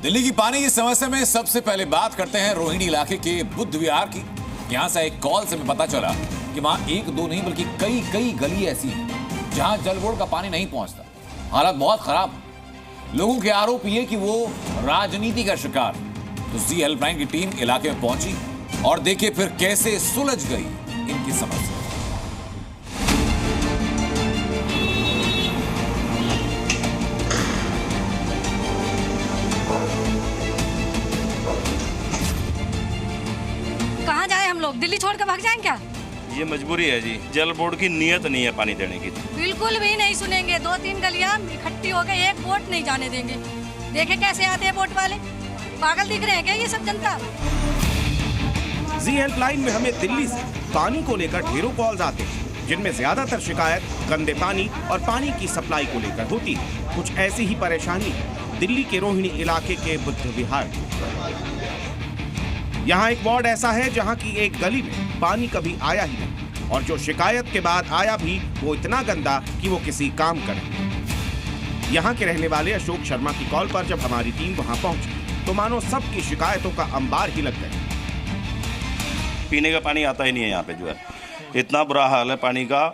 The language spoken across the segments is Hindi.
दिल्ली की पानी की समस्या में सबसे पहले बात करते हैं रोहिणी इलाके के बुद्ध विहार की। यहां से एक कॉल से हमें पता चला कि वहां एक दो नहीं बल्कि कई कई गली ऐसी हैं जहां जल बोर्ड का पानी नहीं पहुंचता। हालत बहुत खराब है। लोगों के आरोप ये कि वो राजनीति का शिकार है। तो जी हेल्पलाइन की टीम इलाके में पहुंची और देखिए फिर कैसे सुलझ गई इनकी समस्या। दिल्ली छोड़ कर भाग जाएं क्या? ये मजबूरी है जी, जल बोर्ड की नीयत नहीं है पानी देने की। बिल्कुल भी नहीं सुनेंगे। 2-3 गलियां इकट्ठी हो गए, एक वोट नहीं जाने देंगे। देखे कैसे आते हैं वोट वाले, पागल दिख रहे हैं क्या ये सब जनता? जी हेल्पलाइन में हमें दिल्ली से पानी को लेकर ढेरों कॉल्स आते हैं, जिनमें ज्यादातर शिकायत गंदे पानी और पानी की सप्लाई को लेकर होती है। कुछ ऐसी ही परेशानी है दिल्ली के रोहिणी इलाके के बुद्ध विहार। यहाँ एक वार्ड ऐसा है जहाँ की एक गली में पानी कभी आया ही नहीं, और जो शिकायत के बाद आया भी वो इतना गंदा कि वो किसी काम का नहीं। यहाँ के रहने वाले अशोक शर्मा की कॉल पर जब हमारी टीम वहाँ पहुंची तो मानो सबकी शिकायतों का अंबार ही लग गया। पीने का पानी आता ही नहीं है यहाँ पे, जो है इतना बुरा हाल है पानी का।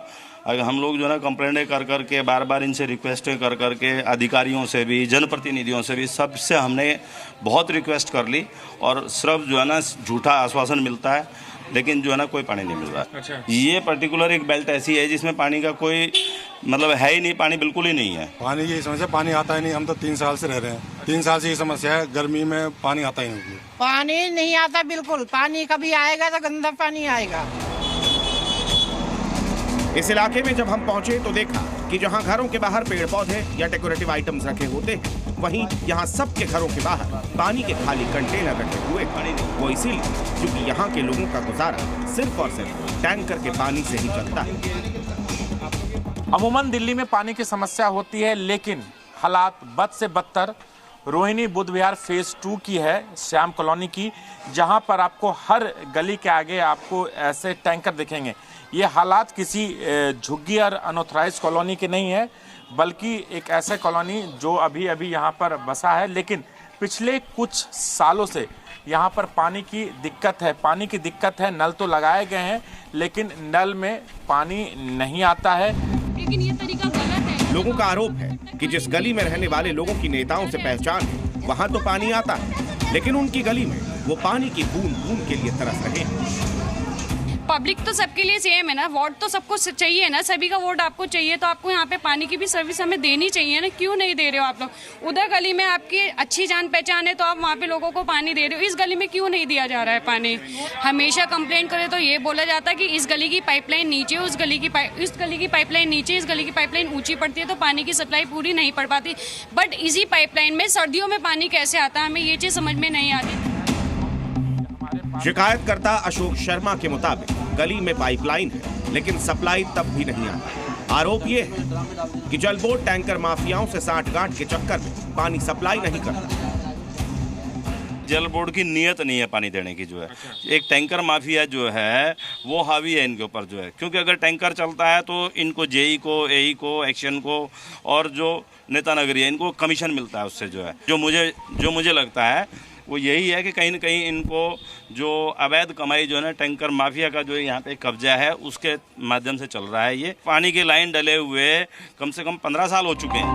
अगर हम लोग जो है ना कंप्लेंटें कर करके बार बार इनसे रिक्वेस्टें कर करके अधिकारियों से भी, जनप्रतिनिधियों से भी, सबसे हमने बहुत रिक्वेस्ट कर ली और सिर्फ जो है ना झूठा आश्वासन मिलता है, लेकिन जो है ना कोई पानी नहीं मिल रहा। अच्छा। ये पर्टिकुलर एक बेल्ट ऐसी है जिसमें पानी का कोई मतलब है ही नहीं, पानी बिल्कुल ही नहीं है। पानी की समस्या, पानी आता ही नहीं। हम तो 3 साल से रह रहे हैं, 3 साल से ये समस्या है। गर्मी में पानी आता ही नहीं, पानी नहीं आता बिल्कुल। पानी कभी आएगा तो गंदा पानी आएगा। इस इलाके में जब हम पहुंचे तो देखा कि जहां घरों के बाहर पेड़ पौधे या डेकोरेटिव आइटम्स रखे होते हैं, वहीं यहां सबके घरों के बाहर पानी के खाली कंटेनर रखे हुए हैं। वो इसीलिए क्योंकि यहां के लोगों का गुजारा सिर्फ और सिर्फ टैंकर के पानी से ही चलता है। अमूमन दिल्ली में पानी की समस्या होती है, लेकिन हालात बद से बदतर रोहिणी बुद्ध विहार फेज 2 की है, श्याम कॉलोनी की, जहां पर आपको हर गली के आगे आपको ऐसे टैंकर दिखेंगे। ये हालात किसी झुग्गी और अनऑथराइज्ड कॉलोनी के नहीं है, बल्कि एक ऐसा कॉलोनी जो अभी अभी यहाँ पर बसा है, लेकिन पिछले कुछ सालों से यहाँ पर पानी की दिक्कत है। पानी की दिक्कत है, नल तो लगाए गए हैं लेकिन नल में पानी नहीं आता है। लेकिन ये तरीका गलत है। लोगों का आरोप है कि जिस गली में रहने वाले लोगों की नेताओं से पहचान है, वहाँ तो पानी आता है, लेकिन उनकी गली में वो पानी की बूंद बूंद के लिए तरस रहे हैं। पब्लिक तो सबके लिए सेम है ना, वोट तो सबको चाहिए ना, सभी का वोट आपको चाहिए, तो आपको यहाँ पे पानी की भी सर्विस हमें देनी चाहिए ना। क्यों नहीं दे रहे हो आप लोग? उधर गली में आपकी अच्छी जान पहचान है तो आप वहाँ पे लोगों को पानी दे रहे हो, इस गली में क्यों नहीं दिया जा रहा है पानी? हमेशा कंप्लेंट करें तो ये बोला जाता है कि इस गली की पाइपलाइन नीचे, इस गली की पाइपलाइन नीचे, इस गली की पाइपलाइन ऊंची पड़ती है तो पानी की सप्लाई पूरी नहीं पड़ पाती। बट इसी पाइपलाइन में सर्दियों में पानी कैसे आता है, हमें ये चीज समझ में नहीं आती। शिकायतकर्ता अशोक शर्मा के मुताबिक गली में पाइपलाइन है, लेकिन सप्लाई तब भी नहीं आती। आरोप ये है कि जल बोर्ड टैंकर माफियाओं से साठगांठ के चक्कर में पानी सप्लाई नहीं करता। जल बोर्ड की नीयत नहीं है पानी देने की, जो है एक टैंकर माफिया जो है वो हावी है इनके ऊपर, जो है क्योंकि अगर टैंकर चलता है तो इनको जेई को, एई को, एक्शन को और जो नेता नगरी है इनको कमीशन मिलता है उससे। जो है जो मुझे लगता है वो यही है कि कहीं न कहीं इनको जो अवैध कमाई जो है ना टैंकर माफिया का जो यहाँ पे कब्जा है उसके माध्यम से चल रहा है। ये पानी की लाइन डले हुए कम से कम 15 साल हो चुके हैं।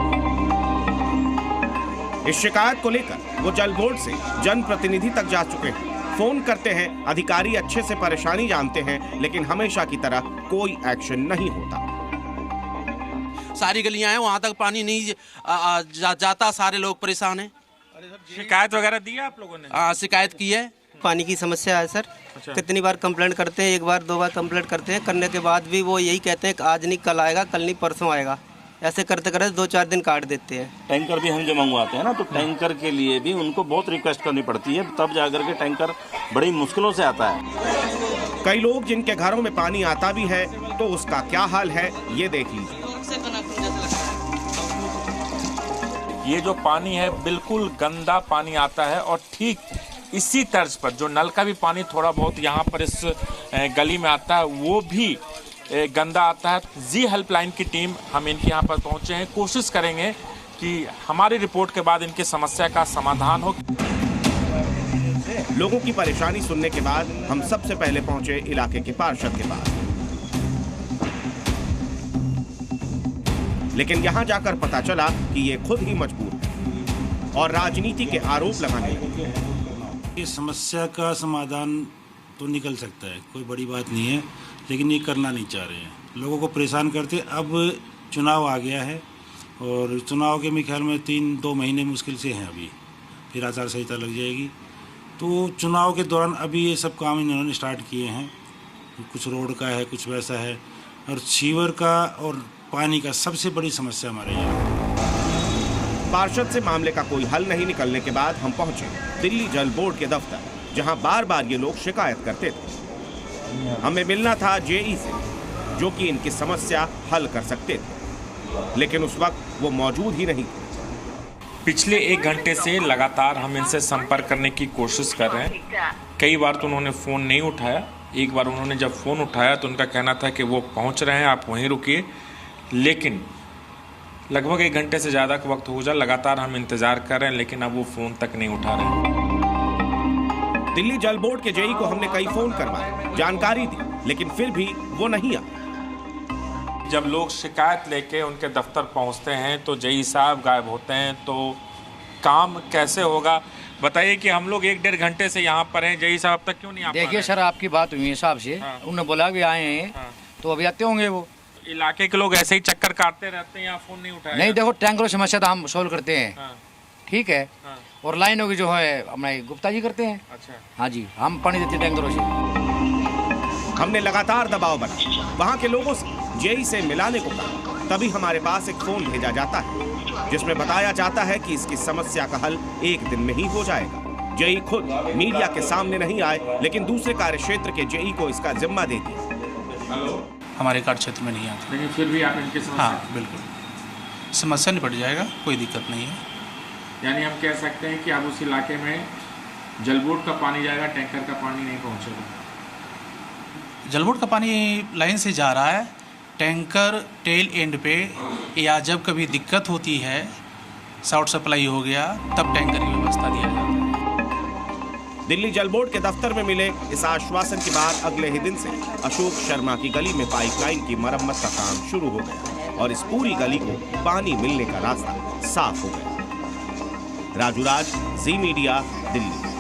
इस शिकायत को लेकर वो जल बोर्ड से जनप्रतिनिधि तक जा चुके हैं। फोन करते हैं, अधिकारी अच्छे से परेशानी जानते हैं, लेकिन हमेशा की तरह कोई एक्शन नहीं होता। सारी गलियां हैं, वहां तक पानी नहीं जाता, सारे लोग परेशान हैं। शिकायत वगैरह दी है आप लोगों ने? शिकायत की है। पानी की समस्या है सर। अच्छा। कितनी बार कंप्लेंट करते हैं, 1 बार 2 बार कंप्लेंट करते हैं, करने के बाद भी वो यही कहते हैं कि आज नहीं कल आएगा, कल नहीं परसों आएगा। ऐसे करते करते 2-4 दिन काट देते हैं। टैंकर भी हम जो मंगवाते हैं ना, तो टैंकर के लिए भी उनको बहुत रिक्वेस्ट करनी पड़ती है, तब जाकर के टैंकर बड़ी मुश्किलों से आता है। कई लोग जिनके घरों में पानी आता भी है तो उसका क्या हाल है ये देख लीजिए। ये जो पानी है बिल्कुल गंदा पानी आता है, और ठीक इसी तर्ज पर जो नल का भी पानी थोड़ा बहुत यहाँ पर इस गली में आता है वो भी गंदा आता है। जी हेल्पलाइन की टीम हम इनके यहाँ पर पहुँचे हैं, कोशिश करेंगे कि हमारी रिपोर्ट के बाद इनकी समस्या का समाधान हो। लोगों की परेशानी सुनने के बाद हम सबसे पहले पहुंचे इलाके के पार्षद के पास, लेकिन यहां जाकर पता चला कि ये खुद ही मजबूर है और राजनीति के आरोप लगाने लगे। इस समस्या का समाधान तो निकल सकता है, कोई बड़ी बात नहीं है, लेकिन ये करना नहीं चाह रहे हैं, लोगों को परेशान करते। अब चुनाव आ गया है और चुनाव के मेरे ख्याल में 3-2 महीने मुश्किल से हैं अभी, फिर आचार संहिता लग जाएगी। तो चुनाव के दौरान अभी ये सब काम इन्होंने स्टार्ट किए हैं, कुछ रोड का है, कुछ वैसा है, और सीवर का और पानी का सबसे बड़ी समस्या हमारे यहाँ। पार्षद से मामले का कोई हल नहीं निकलने के बाद हम पहुंचे दिल्ली जल बोर्ड के दफ्तर, जहां बार बार ये लोग शिकायत करते थे। हमें मिलना था जेई से, जो कि इनकी समस्या हल कर सकते थे, लेकिन उस वक्त वो मौजूद ही नहीं थे। पिछले 1 घंटे से लगातार हम इनसे संपर्क करने की कोशिश कर रहे हैं। कई बार तो उन्होंने फ़ोन नहीं उठाया, एक बार उन्होंने जब फ़ोन उठाया तो उनका कहना था कि वो पहुंच रहे हैं, आप वहीं रुकिए, लेकिन लगभग 1 घंटे से ज़्यादा का वक्त हो जा, लगातार हम इंतज़ार कर रहे हैं, लेकिन अब वो फ़ोन तक नहीं उठा रहे हैं। दिल्ली जल बोर्ड के जेई को हमने कई फ़ोन करवाए, जानकारी दी, लेकिन फिर भी वो नहीं आया। जब लोग शिकायत लेके उनके दफ्तर पहुंचते हैं तो जेई साहब गायब होते हैं, तो काम कैसे होगा? बताइए कि हम लोग 1-1.5 घंटे से यहाँ पर हैं, जेई साहब अब तक क्यों नहीं आ पा रहे? देखिए सर, आपकी बात हुई है साहब से, उन्होंने बोला कि आए हैं, तो अभी आते होंगे वो। इलाके के लोग ऐसे ही चक्कर काटते रहते हैं, यहाँ फ़ोन नहीं उठाया? नहीं, देखो टैंकरों समस्या तो हम सोल्व करते हैं, ठीक है, और लाइनों की जो है हमारे गुप्ता जी करते हैं। अच्छा। हाँ जी, हम पानी देते हैं टैंकरों से। हमने लगातार दबाव बनाया, वहाँ के लोगों से जेई से मिलाने को कहा, तभी हमारे पास एक फोन भेजा जाता है जिसमें बताया जाता है कि इसकी समस्या का हल 1 दिन में ही हो जाएगा। जेई खुद मीडिया के सामने नहीं आए, लेकिन दूसरे कार्य क्षेत्र के जेई को इसका जिम्मा दे दिया। हमारे कार्य क्षेत्र में नहीं आता, लेकिन फिर भी आप इनकी समस्या? हाँ बिल्कुल, समस्या निपट जाएगा, कोई दिक्कत नहीं है। यानी हम कह सकते हैं कि अब उस इलाके में जल बोर्ड का पानी जाएगा, टैंकर का पानी नहीं पहुँचेगा? जल बोर्ड का पानी लाइन से जा रहा है, टैंकर टेल एंड पे, या जब कभी दिक्कत होती है, शॉर्ट सप्लाई हो गया, तब टैंकर की व्यवस्था दिया जाता है। दिल्ली जल बोर्ड के दफ्तर में मिले इस आश्वासन के बाद अगले ही दिन से अशोक शर्मा की गली में पाइपलाइन की मरम्मत का काम शुरू हो गया और इस पूरी गली को पानी मिलने का रास्ता साफ हो गया। राजू राज, जी मीडिया, दिल्ली।